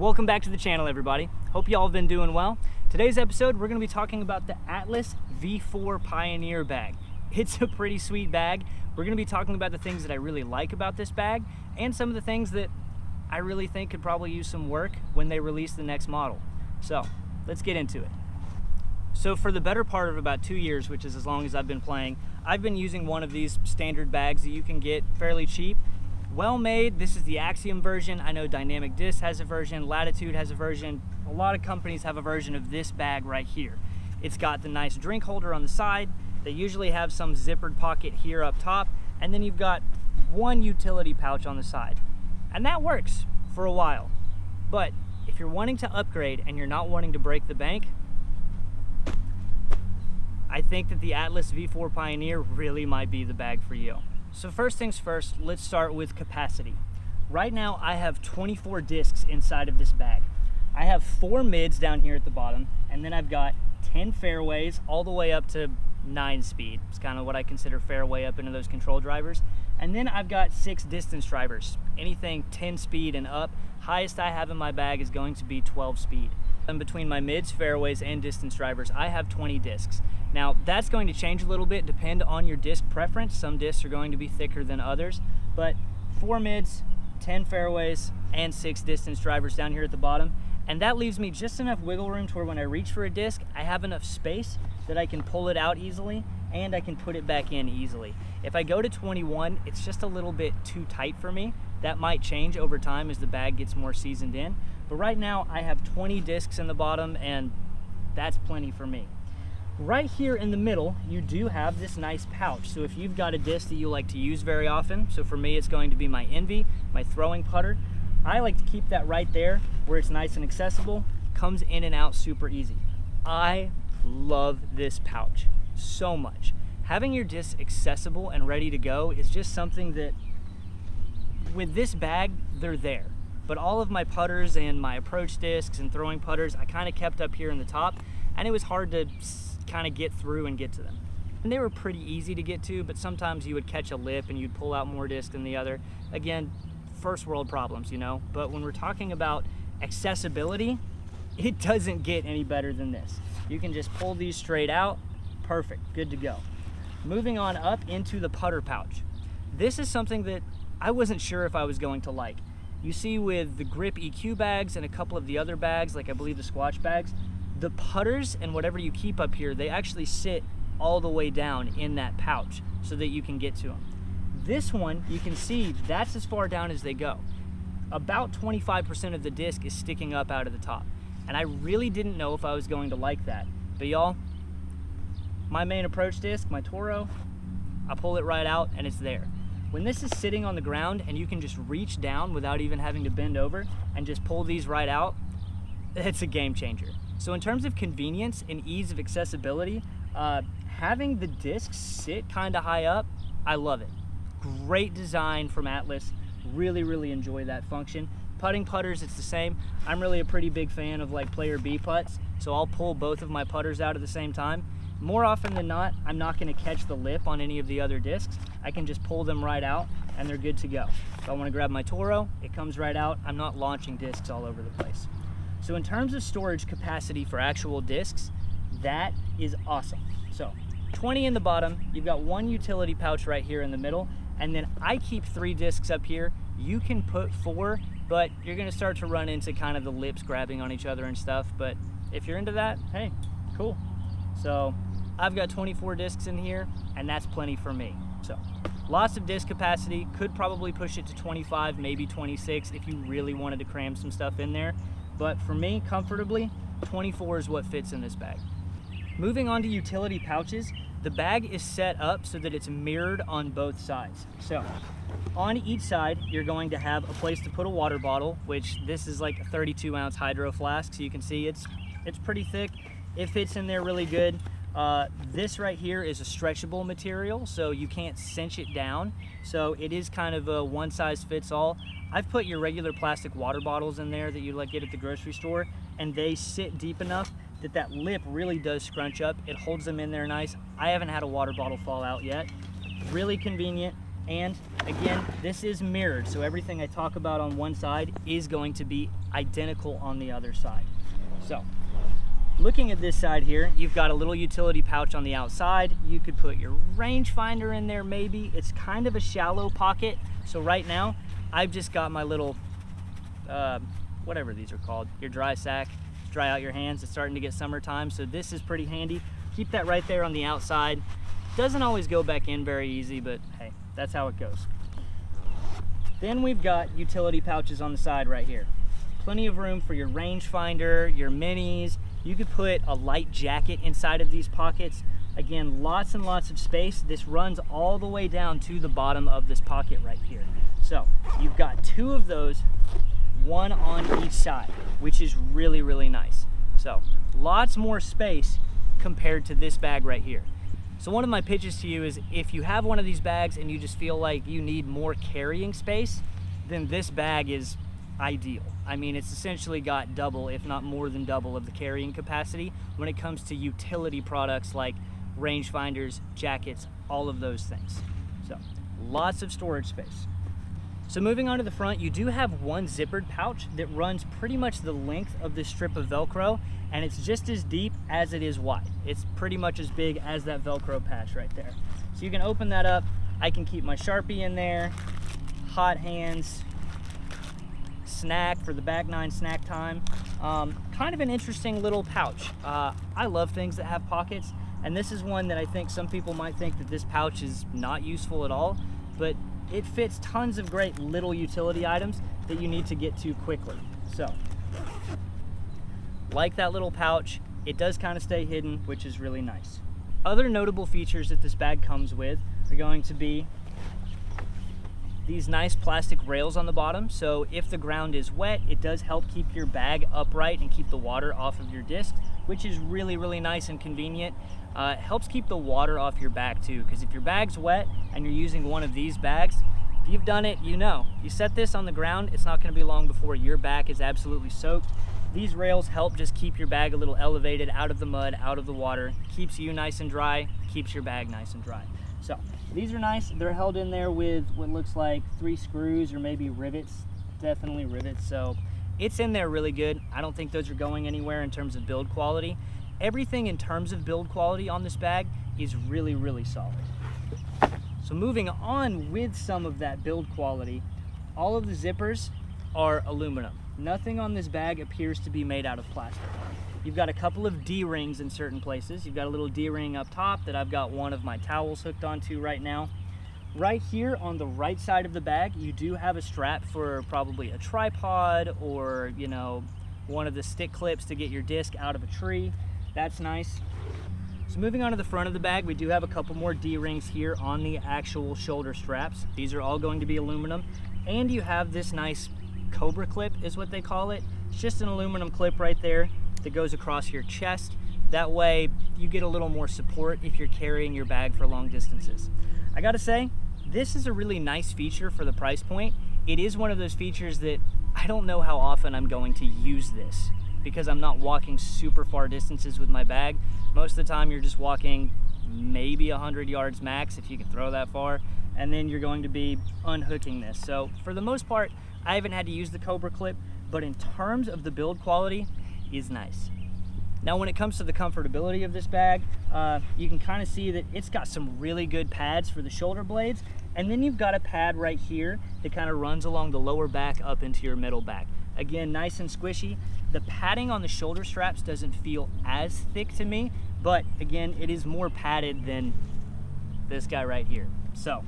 Welcome back to the channel, everybody. Hope y'all have been doing well. Today's episode, we're going to be talking about the Atlas V4 Pioneer bag. It's a pretty sweet bag. We're going to be talking about the things that I really like about this bag and some of the things that I really think could probably use some work when they release the next model. So let's get into it. So for the better part of about 2 years, which is as long as I've been playing, I've been using one of these standard bags that you can get fairly cheap. Well made. This is the Axiom version. I know Dynamic Disc has a version, Latitude has a version. A lot of companies have a version of this bag right here. It's got the nice drink holder on the side. They usually have some zippered pocket here up top, and then you've got one utility pouch on the side. And that works for a while. But if you're wanting to upgrade and you're not wanting to break the bank, I think that the Atlas V4 Pioneer really might be the bag for you. So first things first, let's start with capacity. Right now I have 24 discs inside of this bag. I have 4 mids down here at the bottom, and then I've got 10 fairways all the way up to 9 speed. It's kind of what I consider fairway up into those control drivers. And then I've got 6 distance drivers, anything 10 speed and up. Highest I have in my bag is going to be 12 speed. And between my mids, fairways, and distance drivers, I have 20 discs. Now that's going to change a little bit, depend on your disc preference. Some discs are going to be thicker than others, but 4 mids, 10 fairways, and 6 distance drivers down here at the bottom. And that leaves me just enough wiggle room to where when I reach for a disc, I have enough space that I can pull it out easily and I can put it back in easily. If I go to 21, it's just a little bit too tight for me. That might change over time as the bag gets more seasoned in. But right now I have 20 discs in the bottom, and that's plenty for me. Right here in the middle, you do have this nice pouch. So if you've got a disc that you like to use very often, so for me it's going to be my Envy, my throwing putter, I like to keep that right there where it's nice and accessible, comes in and out super easy. I love this pouch so much. Having your discs accessible and ready to go is just something that, with this bag, they're there. But all of my putters and my approach discs and throwing putters, I kind of kept up here in the top, and it was hard to kind of get through and get to them. And they were pretty easy to get to, but sometimes you would catch a lip and you'd pull out more disc than the other. Again, first world problems, you know, but when we're talking about accessibility, it doesn't get any better than this. You can just pull these straight out, perfect, good to go. Moving on up into the putter pouch. This is something that I wasn't sure if I was going to like. You see with the Grip EQ bags and a couple of the other bags, like I believe the Squatch bags, the putters and whatever you keep up here, they actually sit all the way down in that pouch so that you can get to them. This one, you can see that's as far down as they go. About 25% of the disc is sticking up out of the top. And I really didn't know if I was going to like that. But y'all, my main approach disc, my Toro, I pull it right out and it's there. When this is sitting on the ground and you can just reach down without even having to bend over and just pull these right out, it's a game changer. So in terms of convenience and ease of accessibility, having the discs sit kind of high up, I love it. Great design from Atlas. Really, really enjoy that function. Putting putters, it's the same. I'm really a pretty big fan of like player B putts, so I'll pull both of my putters out at the same time. More often than not, I'm not going to catch the lip on any of the other discs. I can just pull them right out and they're good to go. If I want to grab my Toro, it comes right out. I'm not launching discs all over the place. So in terms of storage capacity for actual discs, that is awesome. So 20 in the bottom, you've got one utility pouch right here in the middle, and then I keep 3 discs up here. You can put 4, but you're going to start to run into kind of the lips grabbing on each other and stuff. But if you're into that, hey, cool. So I've got 24 discs in here, and that's plenty for me. So lots of disc capacity, could probably push it to 25, maybe 26 if you really wanted to cram some stuff in there. But for me, comfortably, 24 is what fits in this bag. Moving on to utility pouches, the bag is set up so that it's mirrored on both sides. So on each side, you're going to have a place to put a water bottle, which this is like a 32-ounce hydro flask. So you can see it's pretty thick. It fits in there really good. This right here is a stretchable material, so you can't cinch it down. So it is kind of a one size fits all. I've put your regular plastic water bottles in there that you like get at the grocery store, and they sit deep enough that that lip really does scrunch up. It holds them in there nice. I haven't had a water bottle fall out yet. Really convenient, and Again, this is mirrored, so everything I talk about on one side is going to be identical on the other side. So, looking at this side here, you've got a little utility pouch on the outside. You could put your rangefinder in there maybe. It's kind of a shallow pocket, so right now, I've just got my little, whatever these are called, your dry sack, dry out your hands. It's starting to get summertime, so this is pretty handy. Keep that right there on the outside. Doesn't always go back in very easy, but hey, that's how it goes. Then we've got utility pouches on the side right here. Plenty of room for your rangefinder, your minis. You could put a light jacket inside of these pockets. Again, lots and lots of space. This runs all the way down to the bottom of this pocket right here. So you've got two of those, one on each side, which is really, really nice. So lots more space compared to this bag right here. So one of my pitches to you is if you have one of these bags and you just feel like you need more carrying space, then this bag is ideal. I mean, it's essentially got double, if not more than double, of the carrying capacity when it comes to utility products like rangefinders, jackets, all of those things. So lots of storage space. So moving on to the front, you do have one zippered pouch that runs pretty much the length of this strip of Velcro, and it's just as deep as it is wide. It's pretty much as big as that Velcro patch right there. So you can open that up. I can keep my Sharpie in there, hot hands, snack for the back nine snack time. Kind of an interesting little pouch. I love things that have pockets, and this is one that I think some people might think that this pouch is not useful at all, but it fits tons of great little utility items that you need to get to quickly. So, like that little pouch, it does kind of stay hidden, which is really nice. Other notable features that this bag comes with are going to be these nice plastic rails on the bottom. So if the ground is wet, it does help keep your bag upright and keep the water off of your disc, which is really, really nice and convenient. It helps keep the water off your back too, because if your bag's wet and you're using one of these bags, if you've done it, you know. You set this on the ground, it's not going to be long before your back is absolutely soaked. These rails help just keep your bag a little elevated out of the mud, out of the water, keeps you nice and dry, keeps your bag nice and dry. So these are nice. They're held in there with what looks like 3 screws or maybe rivets, definitely rivets. So it's in there really good. I don't think those are going anywhere in terms of build quality. Everything in terms of build quality on this bag is really, really solid. So moving on with some of that build quality, all of the zippers are aluminum. Nothing on this bag appears to be made out of plastic. You've got a couple of D-rings in certain places. You've got a little D-ring up top that I've got one of my towels hooked onto right now. Right here on the right side of the bag, you do have a strap for probably a tripod or, you know, one of the stick clips to get your disc out of a tree. That's nice. So moving on to the front of the bag, we do have a couple more D-rings here on the actual shoulder straps. These are all going to be aluminum. And you have this nice Cobra clip is what they call it. It's just an aluminum clip right there that goes across your chest. That way you get a little more support if you're carrying your bag for long distances. I gotta say, this is a really nice feature for the price point. It is one of those features that I don't know how often I'm going to use this because I'm not walking super far distances with my bag. Most of the time you're just walking maybe 100 yards max if you can throw that far, and then you're going to be unhooking this. So for the most part, I haven't had to use the Cobra clip, but in terms of the build quality, is nice. Now when it comes to the comfortability of this bag, you can kind of see that it's got some really good pads for the shoulder blades, and then you've got a pad right here that kind of runs along the lower back up into your middle back. Again, nice and squishy. The padding on the shoulder straps doesn't feel as thick to me, but again, it is more padded than this guy right here. So,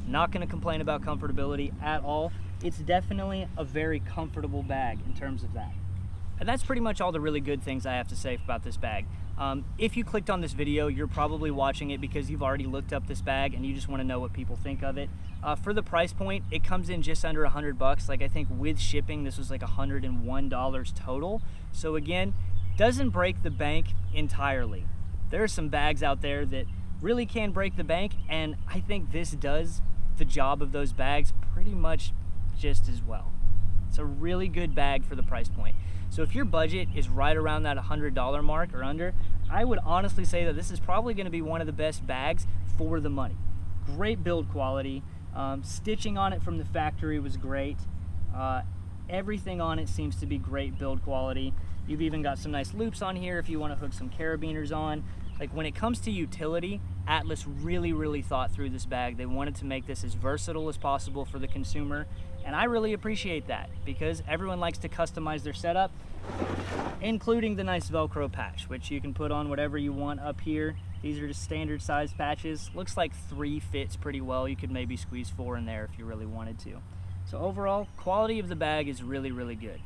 not gonna complain about comfortability at all. It's definitely a very comfortable bag in terms of that. And that's pretty much all the really good things I have to say about this bag. If you clicked on this video, you're probably watching it because you've already looked up this bag and you just want to know what people think of it. For the price point, it comes in just under $100. Like I think with shipping, this was like $101 total. So again, doesn't break the bank entirely. There are some bags out there that really can break the bank, and I think this does the job of those bags pretty much just as well. It's a really good bag for the price point. So if your budget is right around that $100 mark or under, I would honestly say that this is probably going to be one of the best bags for the money. Great build quality, Stitching on it from the factory was great. Everything on it seems to be great build quality. You've even got some nice loops on here if you want to hook some carabiners on. Like, when it comes to utility, Atlas really thought through this bag. They wanted to make this as versatile as possible for the consumer, and I really appreciate that because everyone likes to customize their setup, including the nice Velcro patch, which you can put on whatever you want up here. These are just standard size patches. Looks like 3 fits pretty well. You could maybe squeeze 4 in there if you really wanted to. So overall, quality of the bag is really good.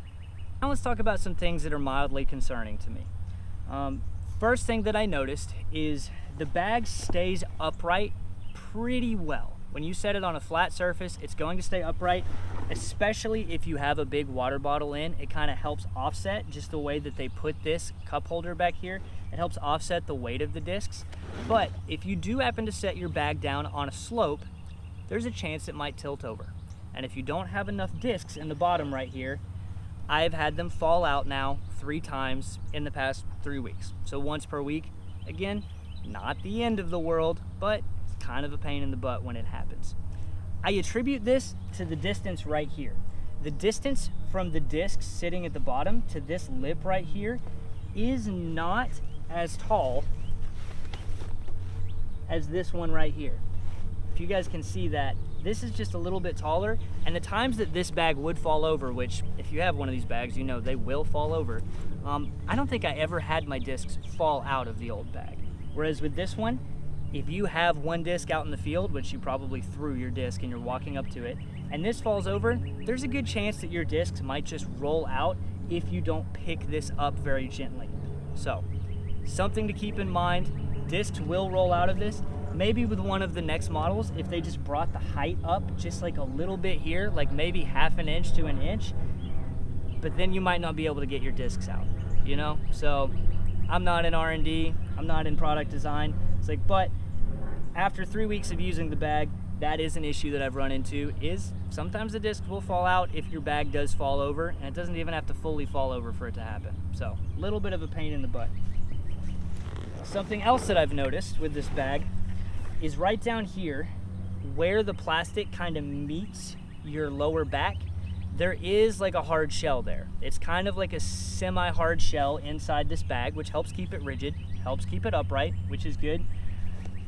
Now let's talk about some things that are mildly concerning to me. First thing that I noticed is the bag stays upright pretty well. When you set it on a flat surface, it's going to stay upright, especially if you have a big water bottle in. It kind of helps offset just the way that they put this cup holder back here. It helps offset the weight of the discs. But if you do happen to set your bag down on a slope, there's a chance it might tilt over. And if you don't have enough discs in the bottom right here, I've had them fall out now 3 times in the past 3 weeks. So once per week. Again, not the end of the world, but it's kind of a pain in the butt when it happens. I attribute this to the distance right here. The distance from the discs sitting at the bottom to this lip right here is not as tall as this one right here. If you guys can see that, this is just a little bit taller, and the times that this bag would fall over, which if you have one of these bags, you know they will fall over, I don't think I ever had my discs fall out of the old bag. Whereas with this one, if you have one disc out in the field, which you probably threw your disc and you're walking up to it, and this falls over, there's a good chance that your discs might just roll out if you don't pick this up very gently. So, something to keep in mind, discs will roll out of this. Maybe with one of the next models, if they just brought the height up just like a little bit here, like maybe 1/2 inch to 1 inch, but then you might not be able to get your discs out, you know? So I'm not in R&D, I'm not in product design. It's like, but after 3 weeks of using the bag, that is an issue that I've run into, is sometimes the discs will fall out if your bag does fall over, and it doesn't even have to fully fall over for it to happen. So a little bit of a pain in the butt. Something else that I've noticed with this bag is right down here where the plastic kind of meets your lower back, there is like a hard shell there. It's kind of like a semi-hard shell inside this bag, which helps keep it rigid, helps keep it upright, which is good.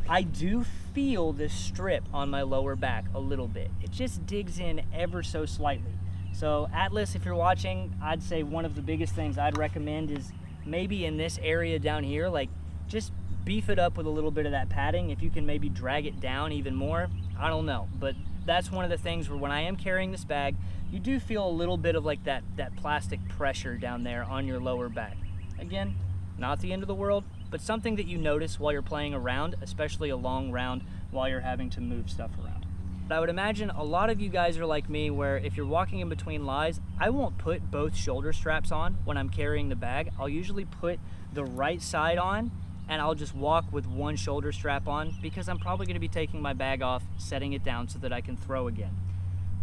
I do feel this strip on my lower back a little bit. It just digs in ever so slightly. So Atlas, if you're watching, I'd say one of the biggest things I'd recommend is maybe in this area down here, like just beef it up with a little bit of that padding. If you can maybe drag it down even more, I don't know, but that's one of the things where when I am carrying this bag, you do feel a little bit of like that plastic pressure down there on your lower back. Again, not the end of the world, but something that you notice while you're playing around, especially a long round while you're having to move stuff around. But I would imagine a lot of you guys are like me, where if you're walking in between lies, I won't put both shoulder straps on when I'm carrying the bag. I'll usually put the right side on, and I'll just walk with one shoulder strap on because I'm probably going to be taking my bag off, setting it down so that I can throw again.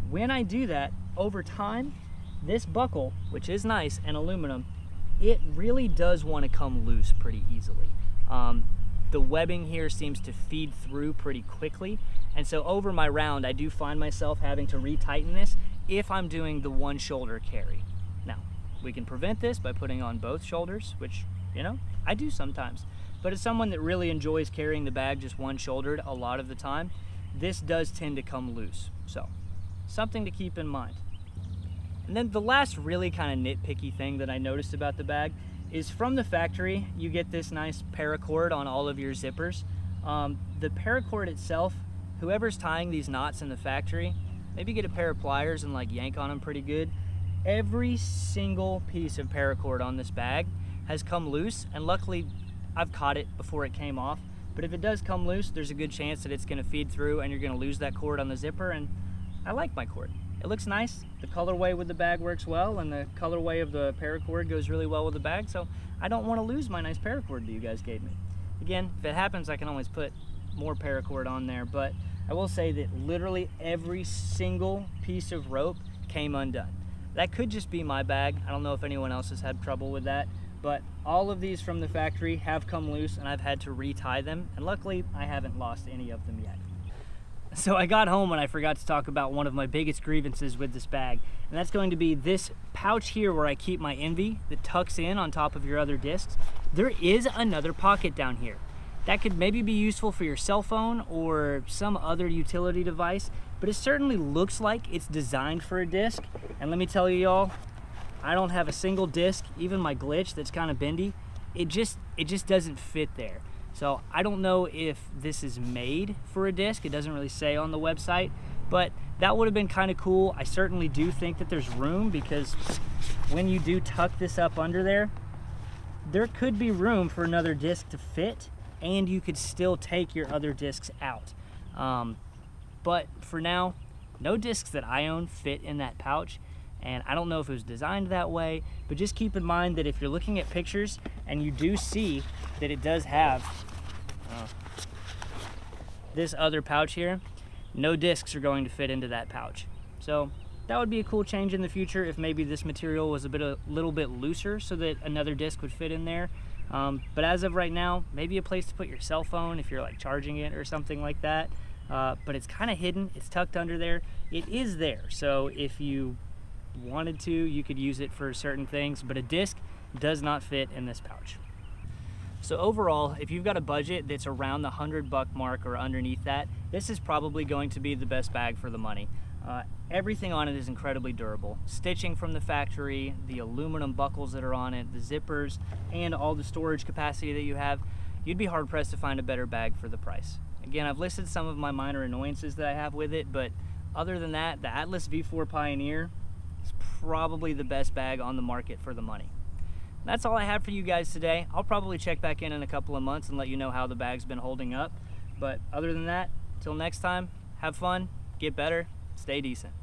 When I do that, over time, this buckle, which is nice and aluminum, it really does want to come loose pretty easily. The webbing here seems to feed through pretty quickly, and so over my round, I do find myself having to retighten this if I'm doing the one shoulder carry. Now, we can prevent this by putting on both shoulders, which, you know, I do sometimes. But as someone that really enjoys carrying the bag just one-shouldered a lot of the time, this does tend to come loose. So, something to keep in mind. And then the last really kind of nitpicky thing that I noticed about the bag is from the factory, you get this nice paracord on all of your zippers. The paracord itself, whoever's tying these knots in the factory, maybe get a pair of pliers and like yank on them pretty good. Every single piece of paracord on this bag has come loose, and luckily I've caught it before it came off. But if it does come loose, there's a good chance that it's going to feed through and you're going to lose that cord on the zipper, and I like my cord. It looks nice, the colorway with the bag works well, and the colorway of the paracord goes really well with the bag, so I don't want to lose my nice paracord that you guys gave me. Again, if it happens, I can always put more paracord on there, but I will say that literally every single piece of rope came undone. That could just be my bag. I don't know if anyone else has had trouble with that, but all of these from the factory have come loose and I've had to retie them, and luckily I haven't lost any of them yet. So I got home and I forgot to talk about one of my biggest grievances with this bag, and that's going to be this pouch here where I keep my Envy that tucks in on top of your other discs. There is another pocket down here. That could maybe be useful for your cell phone or some other utility device, but it certainly looks like it's designed for a disc. And let me tell you y'all, I don't have a single disc, even my glitch that's kind of bendy, it just doesn't fit there. So I don't know if this is made for a disc. It doesn't really say on the website, but that would have been kind of cool. I certainly do think that there's room, because when you do tuck this up under there, there could be room for another disc to fit, and you could still take your other discs out. But for now, no discs that I own fit in that pouch, and I don't know if it was designed that way, but just keep in mind that if you're looking at pictures and you do see that it does have this other pouch here, no discs are going to fit into that pouch. So that would be a cool change in the future if maybe this material was a little bit looser so that another disc would fit in there. But as of right now, maybe a place to put your cell phone if you're like charging it or something like that. But it's kind of hidden, it's tucked under there. It is there, so if you wanted to, you could use it for certain things, but a disc does not fit in this pouch. So overall, if you've got a budget that's around the $100 mark or underneath that, this is probably going to be the best bag for the money. Everything on it is incredibly durable. Stitching from the factory, the aluminum buckles that are on it, the zippers, and all the storage capacity that you have, you'd be hard pressed to find a better bag for the price. Again, I've listed some of my minor annoyances that I have with it, but other than that, the Atlas V4 Pioneer is probably the best bag on the market for the money. That's all I have for you guys today. I'll probably check back in a couple of months and let you know how the bag's been holding up. But other than that, till next time, have fun, get better, stay decent.